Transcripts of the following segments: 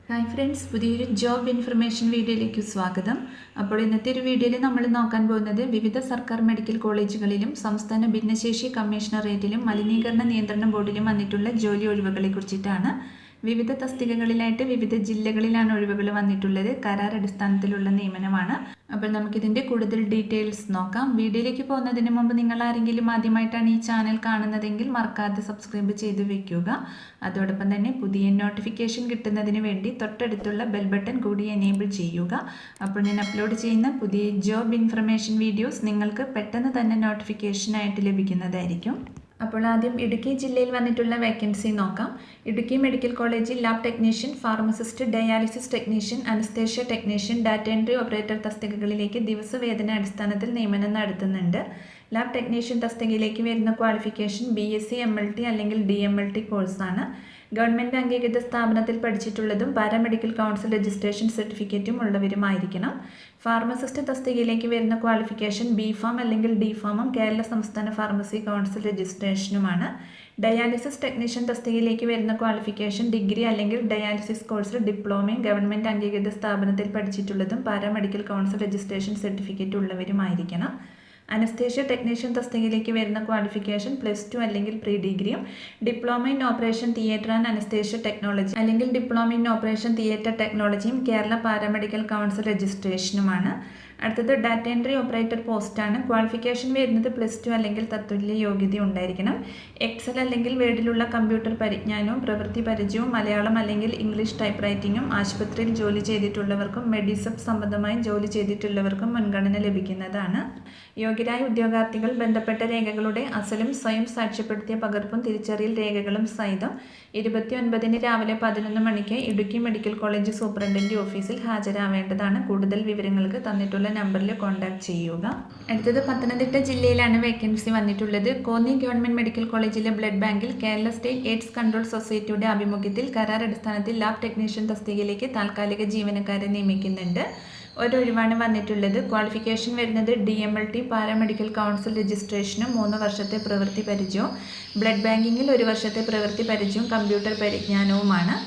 Hi friends, പുതിയൊരു job information വീഡിയോയിലേക്ക് സ്വാഗതം. അപ്പോൾ ഇന്നത്തെ ഒരു വീഡിയോയിൽ നമ്മൾ നോക്കാൻ പോകുന്നത് വിവിധ സർക്കാർ മെഡിക്കൽ കോളേജുകളിലും സംസ്ഥാന ഭിന്നശേഷി കമ്മീഷണറേറ്റിലും മലിനീകരണ നിയന്ത്രണ ബോർഡിലും വന്നിട്ടുള്ള ജോലി ഒഴിവുകളെ കുറിച്ചിട്ടാണ്. വിവിധ തസ്തികകളിലായിട്ട് വിവിധ ജില്ലകളിലാണ് ഒഴിവുകൾ വന്നിട്ടുള്ളത്. കരാർ അടിസ്ഥാനത്തിലുള്ള നിയമനമാണ്. അപ്പോൾ നമുക്കിതിൻ്റെ കൂടുതൽ ഡീറ്റെയിൽസ് നോക്കാം. വീഡിയോയിലേക്ക് പോകുന്നതിന് മുമ്പ് നിങ്ങൾ ആരെങ്കിലും ആദ്യമായിട്ടാണ് ഈ ചാനൽ കാണുന്നതെങ്കിൽ മറക്കാതെ സബ്സ്ക്രൈബ് ചെയ്ത് വെക്കുക. അതോടൊപ്പം തന്നെ പുതിയ നോട്ടിഫിക്കേഷൻ കിട്ടുന്നതിന് വേണ്ടി തൊട്ടടുത്തുള്ള ബെൽ ബട്ടൺ കൂടി എനേബിൾ ചെയ്യുക. അപ്പോൾ ഞാൻ അപ്ലോഡ് ചെയ്യുന്ന പുതിയ ജോബ് ഇൻഫർമേഷൻ വീഡിയോസ് നിങ്ങൾക്ക് പെട്ടെന്ന് തന്നെ നോട്ടിഫിക്കേഷനായിട്ട് ലഭിക്കുന്നതായിരിക്കും. അപ്പോൾ ആദ്യം ഇടുക്കി ജില്ലയിൽ വന്നിട്ടുള്ള വേക്കൻസി നോക്കാം. ഇടുക്കി മെഡിക്കൽ കോളേജിൽ lab technician, pharmacist, dialysis technician, anaesthesia technician, data entry operator തസ്തികകളിലേക്ക് ദിവസവേതന അടിസ്ഥാനത്തിൽ നിയമനം നടത്തുന്നുണ്ട്. ലാബ് ടെക്നീഷ്യൻ തസ്തികയിലേക്ക് വരുന്ന ക്വാളിഫിക്കേഷൻ BSc MLT അല്ലെങ്കിൽ DMLT കോഴ്സാണ്. ഗവൺമെൻറ് അംഗീകൃത സ്ഥാപനത്തിൽ പഠിച്ചിട്ടുള്ളതും പാരാമെഡിക്കൽ കൗൺസിൽ രജിസ്ട്രേഷൻ സർട്ടിഫിക്കറ്റും ഉള്ളവരുമായിരിക്കണം. ഫാർമസിസ്റ്റ് തസ്തികയിലേക്ക് വരുന്ന ക്വാളിഫിക്കേഷൻ B.Pharm അല്ലെങ്കിൽ D.Pharm കേരള സംസ്ഥാന ഫാർമസി കൗൺസിൽ രജിസ്ട്രേഷനുമാണ്. ഡയാലിസിസ് ടെക്നീഷ്യൻ തസ്തികയിലേക്ക് വരുന്ന ക്വാളിഫിക്കേഷൻ ഡിഗ്രി അല്ലെങ്കിൽ ഡയാലിസിസ് കോഴ്സിൽ ഡിപ്ലോമയും ഗവൺമെൻറ് അംഗീകൃത സ്ഥാപനത്തിൽ പഠിച്ചിട്ടുള്ളതും പാരാമെഡിക്കൽ കൗൺസിൽ രജിസ്ട്രേഷൻ സർട്ടിഫിക്കറ്റ് ഉള്ളവരുമായിരിക്കണം. അനസ്തേഷ്യ ടെക്നീഷ്യൻ തസ്തികയിലേക്ക് വരുന്ന ക്വാളിഫിക്കേഷൻ +2 അല്ലെങ്കിൽ പ്രീ ഡിഗ്രിയും diploma in operation theatre and anaesthesia technology അല്ലെങ്കിൽ ഡിപ്ലോമ ഇൻ ഓപ്പറേഷൻ തിയേറ്റർ ടെക്നോളജിയും കേരള പാരാമെഡിക്കൽ കൗൺസിൽ രജിസ്ട്രേഷനുമാണ്. അടുത്തത് ഡാറ്റ എൻട്രി ഓപ്പറേറ്റർ പോസ്റ്റാണ്. ക്വാളിഫിക്കേഷൻ വരുന്നത് +2 അല്ലെങ്കിൽ തത്തുല്യ യോഗ്യത ഉണ്ടായിരിക്കണം. എക്സൽ അല്ലെങ്കിൽ വേർഡിലുള്ള കമ്പ്യൂട്ടർ പരിജ്ഞാനവും പ്രവൃത്തി പരിചയവും മലയാളം അല്ലെങ്കിൽ ഇംഗ്ലീഷ് ടൈപ്പ് റൈറ്റിംഗും ആശുപത്രിയിൽ ജോലി ചെയ്തിട്ടുള്ളവർക്കും മെഡിസപ്പ് സംബന്ധമായി ജോലി ചെയ്തിട്ടുള്ളവർക്കും മുൻഗണന ലഭിക്കുന്നതാണ്. യോഗ്യരായ ഉദ്യോഗാർത്ഥികൾ ബന്ധപ്പെട്ട രേഖകളുടെ അസലും സ്വയം സാക്ഷ്യപ്പെടുത്തിയ പകർപ്പും തിരിച്ചറിയൽ രേഖകളും സഹിതം 29 രാവിലെ 11 മണിക്ക് ഇടുക്കി മെഡിക്കൽ കോളേജ് സൂപ്രണ്ടന്റ് ഓഫീസിൽ ഹാജരാവേണ്ടതാണ്. കൂടുതൽ വിവരങ്ങൾക്ക് തന്നിട്ടുള്ള നമ്പറിൽ കോൺടാക്ട് ചെയ്യുക. അടുത്തത് പത്തനംതിട്ട ജില്ലയിലാണ് വേക്കൻസി വന്നിട്ടുള്ളത്. കോന്നി ഗവൺമെൻറ് മെഡിക്കൽ കോളേജിലെ ബ്ലഡ് ബാങ്കിൽ കേരള സ്റ്റേറ്റ് എയ്ഡ്സ് കൺട്രോൾ സൊസൈറ്റിയുടെ ആഭിമുഖ്യത്തിൽ കരാർ അടിസ്ഥാനത്തിൽ ലാബ് ടെക്നീഷ്യൻ തസ്തികയിലേക്ക് താൽക്കാലിക ജീവനക്കാരെ നിയമിക്കുന്നുണ്ട്. ഒരൊഴിവാണ് വന്നിട്ടുള്ളത്. ക്വാളിഫിക്കേഷൻ വരുന്നത് DMLT പാരാമെഡിക്കൽ കൗൺസിൽ രജിസ്ട്രേഷനും 3 വർഷത്തെ പ്രവൃത്തി പരിചയവും ബ്ലഡ് ബാങ്കിങ്ങിൽ 1 വർഷത്തെ പ്രവൃത്തി പരിചയവും കമ്പ്യൂട്ടർ പരിജ്ഞാനവുമാണ്.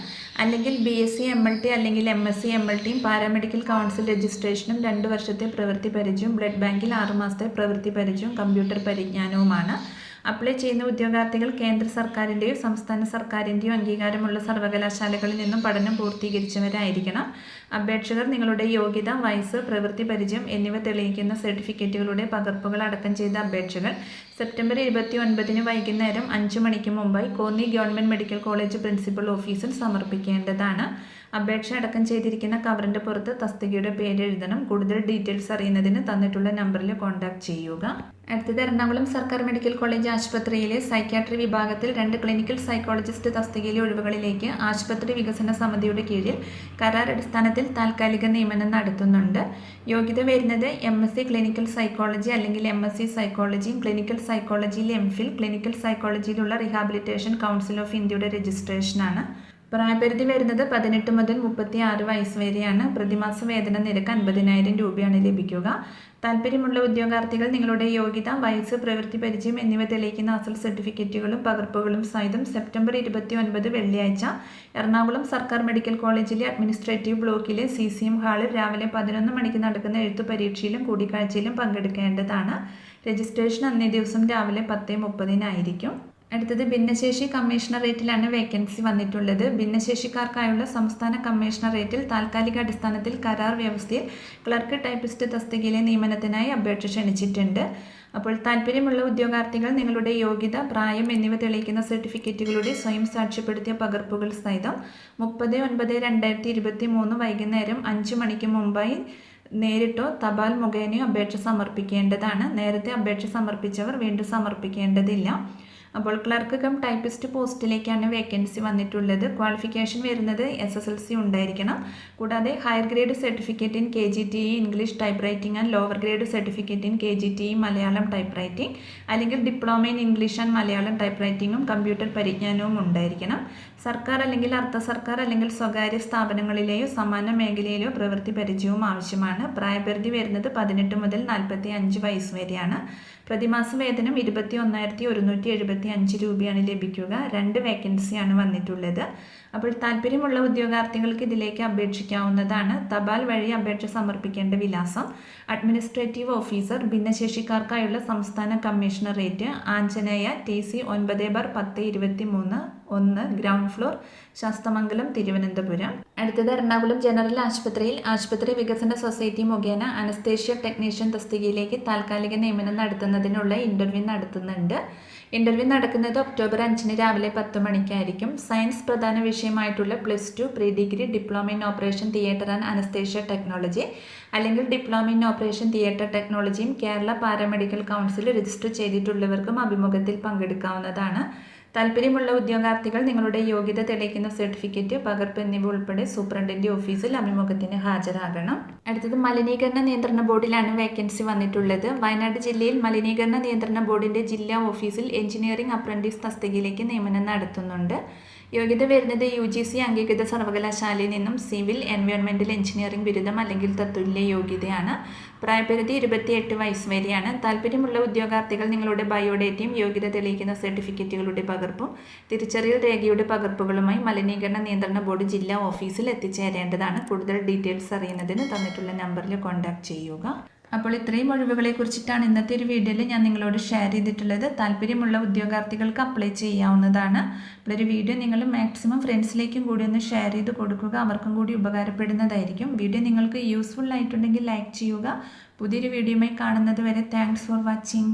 അല്ലെങ്കിൽ BSc MLT അല്ലെങ്കിൽ MSc MLTയും പാരാമെഡിക്കൽ കൗൺസിൽ രജിസ്ട്രേഷനും 2 വർഷത്തെ പ്രവൃത്തി പരിചയവും ബ്ലഡ് ബാങ്കിൽ 6 മാസത്തെ പ്രവൃത്തി പരിചയവും കമ്പ്യൂട്ടർ പരിജ്ഞാനവുമാണ്. അപ്ലൈ ചെയ്യുന്ന ഉദ്യോഗാർത്ഥികൾ കേന്ദ്ര സർക്കാരിൻ്റെയോ സംസ്ഥാന സർക്കാരിൻ്റെയോ അംഗീകാരമുള്ള സർവകലാശാലകളിൽ നിന്നും പഠനം പൂർത്തീകരിച്ചവരായിരിക്കണം. അപേക്ഷകർ നിങ്ങളുടെ യോഗ്യത, വയസ്സ്, പ്രവൃത്തി പരിചയം എന്നിവ തെളിയിക്കുന്ന സർട്ടിഫിക്കറ്റുകളുടെ പകർപ്പുകൾ അടക്കം ചെയ്ത അപേക്ഷകൾ സെപ്റ്റംബർ 29 വൈകുന്നേരം 5 മണിക്ക് മുമ്പായി Konni government medical college principal ഓഫീസിൽ സമർപ്പിക്കേണ്ടതാണ്. അപേക്ഷ അടക്കം ചെയ്തിരിക്കുന്ന കവറിൻ്റെ പുറത്ത് തസ്തികയുടെ പേര് എഴുതണം. കൂടുതൽ ഡീറ്റെയിൽസ് അറിയുന്നതിന് തന്നിട്ടുള്ള നമ്പറിൽ കോൺടാക്ട് ചെയ്യുക. അടുത്തത് എറണാകുളം സർക്കാർ മെഡിക്കൽ കോളേജ് ആശുപത്രിയിലെ സൈക്യാട്രി വിഭാഗത്തിൽ 2 ക്ലിനിക്കൽ സൈക്കോളജിസ്റ്റ് തസ്തികയിലെ ഒഴിവുകളിലേക്ക് ആശുപത്രി വികസന സമിതിയുടെ കീഴിൽ കരാർ അടിസ്ഥാനത്തിൽ താൽക്കാലിക നിയമനം നടത്തുന്നുണ്ട്. യോഗ്യത വരുന്നത് MSc ക്ലിനിക്കൽ സൈക്കോളജി അല്ലെങ്കിൽ MSc സൈക്കോളജിയും ക്ലിനിക്കൽ സൈക്കോളജിയിൽ MPhil, ക്ലിനിക്കൽ സൈക്കോളജിയിലുള്ള റീഹാബിലിറ്റേഷൻ കൗൺസിൽ ഓഫ് ഇന്ത്യയുടെ രജിസ്ട്രേഷനാണ്. പ്രായപരിധി വരുന്നത് 18 മുതൽ 36 വയസ്സ് വരെയാണ്. പ്രതിമാസ വേതന നിരക്ക് 50,000 രൂപയാണ് ലഭിക്കുക. താല്പര്യമുള്ള ഉദ്യോഗാർത്ഥികൾ നിങ്ങളുടെ യോഗ്യത, വയസ്സ്, പ്രവൃത്തി പരിചയം എന്നിവ തെളിയിക്കുന്ന അസൽ സർട്ടിഫിക്കറ്റുകളും പകർപ്പുകളും സഹിതം സെപ്റ്റംബർ 29 വെള്ളിയാഴ്ച എറണാകുളം സർക്കാർ മെഡിക്കൽ കോളേജിലെ അഡ്മിനിസ്ട്രേറ്റീവ് ബ്ലോക്കിലെ CCM ഹാളിൽ രാവിലെ 11 മണിക്ക് നടക്കുന്ന എഴുത്തു പരീക്ഷയിലും കൂടിക്കാഴ്ചയിലും പങ്കെടുക്കേണ്ടതാണ്. രജിസ്ട്രേഷൻ അന്നേ ദിവസം രാവിലെ 10:30 അടുത്തത് ഭിന്നശേഷി കമ്മീഷണറേറ്റിലാണ് വേക്കൻസി വന്നിട്ടുള്ളത്. ഭിന്നശേഷിക്കാർക്കായുള്ള സംസ്ഥാന കമ്മീഷണറേറ്റിൽ താൽക്കാലിക അടിസ്ഥാനത്തിൽ കരാർ വ്യവസ്ഥയിൽ ക്ലർക്ക് ടൈപ്പിസ്റ്റ് തസ്തികയിലെ നിയമനത്തിനായി അപേക്ഷ ക്ഷണിച്ചിട്ടുണ്ട്. അപ്പോൾ താല്പര്യമുള്ള ഉദ്യോഗാർത്ഥികൾ നിങ്ങളുടെ യോഗ്യത, പ്രായം എന്നിവ തെളിയിക്കുന്ന സർട്ടിഫിക്കറ്റുകളുടെ സ്വയം സാക്ഷ്യപ്പെടുത്തിയ പകർപ്പുകൾ സഹിതം 30/9/2023 വൈകുന്നേരം 5 മണിക്ക് മുമ്പായി നേരിട്ടോ തപാൽ മുഖേനയോ അപേക്ഷ സമർപ്പിക്കേണ്ടതാണ്. നേരത്തെ അപേക്ഷ സമർപ്പിച്ചവർ വീണ്ടും സമർപ്പിക്കേണ്ടതില്ല. അപ്പോൾ ക്ലർക്ക് കം ടൈപ്പിസ്റ്റ് പോസ്റ്റിലേക്കാണ് വേക്കൻസി വന്നിട്ടുള്ളത്. ക്വാളിഫിക്കേഷൻ വരുന്നത് SSLC ഉണ്ടായിരിക്കണം. കൂടാതെ higher grade certificate in KGTE English typewriting and lower grade certificate in KGTE Malayalam typewriting അല്ലെങ്കിൽ diploma in English and Malayalam ടൈപ്പ് റൈറ്റിംഗും കമ്പ്യൂട്ടർ പരിജ്ഞാനവും ഉണ്ടായിരിക്കണം. സർക്കാർ അല്ലെങ്കിൽ അർദ്ധ സർക്കാർ അല്ലെങ്കിൽ സ്വകാര്യ സ്ഥാപനങ്ങളിലെയോ സമാന മേഖലയിലെയോ പ്രവൃത്തി പരിചയവും ആവശ്യമാണ്. പ്രായപരിധി വരുന്നത് 18 മുതൽ 45 വയസ്സ് വരെയാണ്. പ്രതിമാസ വേതനം 21,175 275 രൂപയാണ് ലഭിക്കുക. 2 വേക്കൻസിയാണ് വന്നിട്ടുള്ളത്. അപ്പോൾ താല്പര്യമുള്ള ഉദ്യോഗാർത്ഥികൾക്ക് ഇതിലേക്ക് അപേക്ഷിക്കാവുന്നതാണ്. തപാൽ വഴി അപേക്ഷ സമർപ്പിക്കേണ്ട വിലാസം: അഡ്മിനിസ്ട്രേറ്റീവ് ഓഫീസർ, ഭിന്നശേഷിക്കാർക്കായുള്ള സംസ്ഥാന commissionerate, Anjaneya, TC 9/10/23, 1, ground floor, Sasthamangalam, Thiruvananthapuram. അടുത്തത് എറണാകുളം ജനറൽ ആശുപത്രിയിൽ ആശുപത്രി വികസന സൊസൈറ്റി മുഖേന അനസ്തേഷ്യ ടെക്നീഷ്യൻ തസ്തികയിലേക്ക് താൽക്കാലിക നിയമനം നടത്തുന്നതിനുള്ള ഇൻ്റർവ്യൂ നടത്തുന്നുണ്ട്. ഇൻ്റർവ്യൂ നടക്കുന്നത് ഒക്ടോബർ 5 രാവിലെ 10 മണിക്കായിരിക്കും. സയൻസ് പ്രധാന വിഷയമായിട്ടുള്ള +2, pre degree, diploma in operation theatre and anaesthesia technology അല്ലെങ്കിൽ ഡിപ്ലോമ ഇൻ ഓപ്പറേഷൻ തിയേറ്റർ ടെക്നോളജിയും കേരള പാരാമെഡിക്കൽ കൗൺസിൽ രജിസ്റ്റർ ചെയ്തിട്ടുള്ളവർക്കും അഭിമുഖത്തിൽ പങ്കെടുക്കാവുന്നതാണ്. താല്പര്യമുള്ള ഉദ്യോഗാർത്ഥികൾ നിങ്ങളുടെ യോഗ്യത തെളിയിക്കുന്ന സർട്ടിഫിക്കറ്റ്, പകർപ്പ് എന്നിവ ഉൾപ്പെടെ സൂപ്രണ്ടിൻ്റെ ഓഫീസിൽ അഭിമുഖത്തിന് ഹാജരാകണം. അടുത്തത് മലിനീകരണ നിയന്ത്രണ ബോർഡിലാണ് വേക്കൻസി വന്നിട്ടുള്ളത്. വയനാട് ജില്ലയിൽ മലിനീകരണ നിയന്ത്രണ ബോർഡിൻ്റെ ജില്ലാ ഓഫീസിൽ എഞ്ചിനീയറിംഗ് അപ്രന്റീസ് തസ്തികയിലേക്ക് നിയമനം നടത്തുന്നുണ്ട്. യോഗ്യത വരുന്നത് UGC അംഗീകൃത സർവകലാശാലയിൽ നിന്നും സിവിൽ എൻവയോൺമെൻറ്റൽ എഞ്ചിനീയറിംഗ് ബിരുദം അല്ലെങ്കിൽ തത്തുല്യ യോഗ്യതയാണ്. പ്രായപരിധി 28 വയസ്സ് വരെയാണ്. താല്പര്യമുള്ള ഉദ്യോഗാർത്ഥികൾ നിങ്ങളുടെ ബയോഡേറ്റയും യോഗ്യത തെളിയിക്കുന്ന സർട്ടിഫിക്കറ്റുകളുടെ പകർപ്പും തിരിച്ചറിയൽ രേഖയുടെ പകർപ്പുകളുമായി മലിനീകരണ നിയന്ത്രണ ബോർഡ് ജില്ലാ ഓഫീസിൽ എത്തിച്ചേരേണ്ടതാണ്. കൂടുതൽ ഡീറ്റെയിൽസ് അറിയുന്നതിന് തന്നിട്ടുള്ള നമ്പറിൽ കോൺടാക്ട് ചെയ്യുക. അപ്പോൾ ഇത്രയും ഒഴിവുകളെ കുറിച്ചിട്ടാണ് ഇന്നത്തെ ഒരു വീഡിയോയിൽ ഞാൻ നിങ്ങളോട് ഷെയർ ചെയ്തിട്ടുള്ളത്. താല്പര്യമുള്ള ഉദ്യോഗാർത്ഥികൾക്ക് അപ്ലൈ ചെയ്യാവുന്നതാണ്. അപ്പോൾ ഒരു വീഡിയോ നിങ്ങൾ മാക്സിമം ഫ്രണ്ട്സിലേക്കും കൂടി ഒന്ന് ഷെയർ ചെയ്ത് കൊടുക്കുക. അവർക്കും കൂടി ഉപകാരപ്പെടുന്നതായിരിക്കും. വീഡിയോ നിങ്ങൾക്ക് യൂസ്ഫുൾ ആയിട്ടുണ്ടെങ്കിൽ ലൈക്ക് ചെയ്യുക. പുതിയൊരു വീഡിയോയുമായി കാണുന്നത് വരെ താങ്ക്സ് ഫോർ വാച്ചിങ്.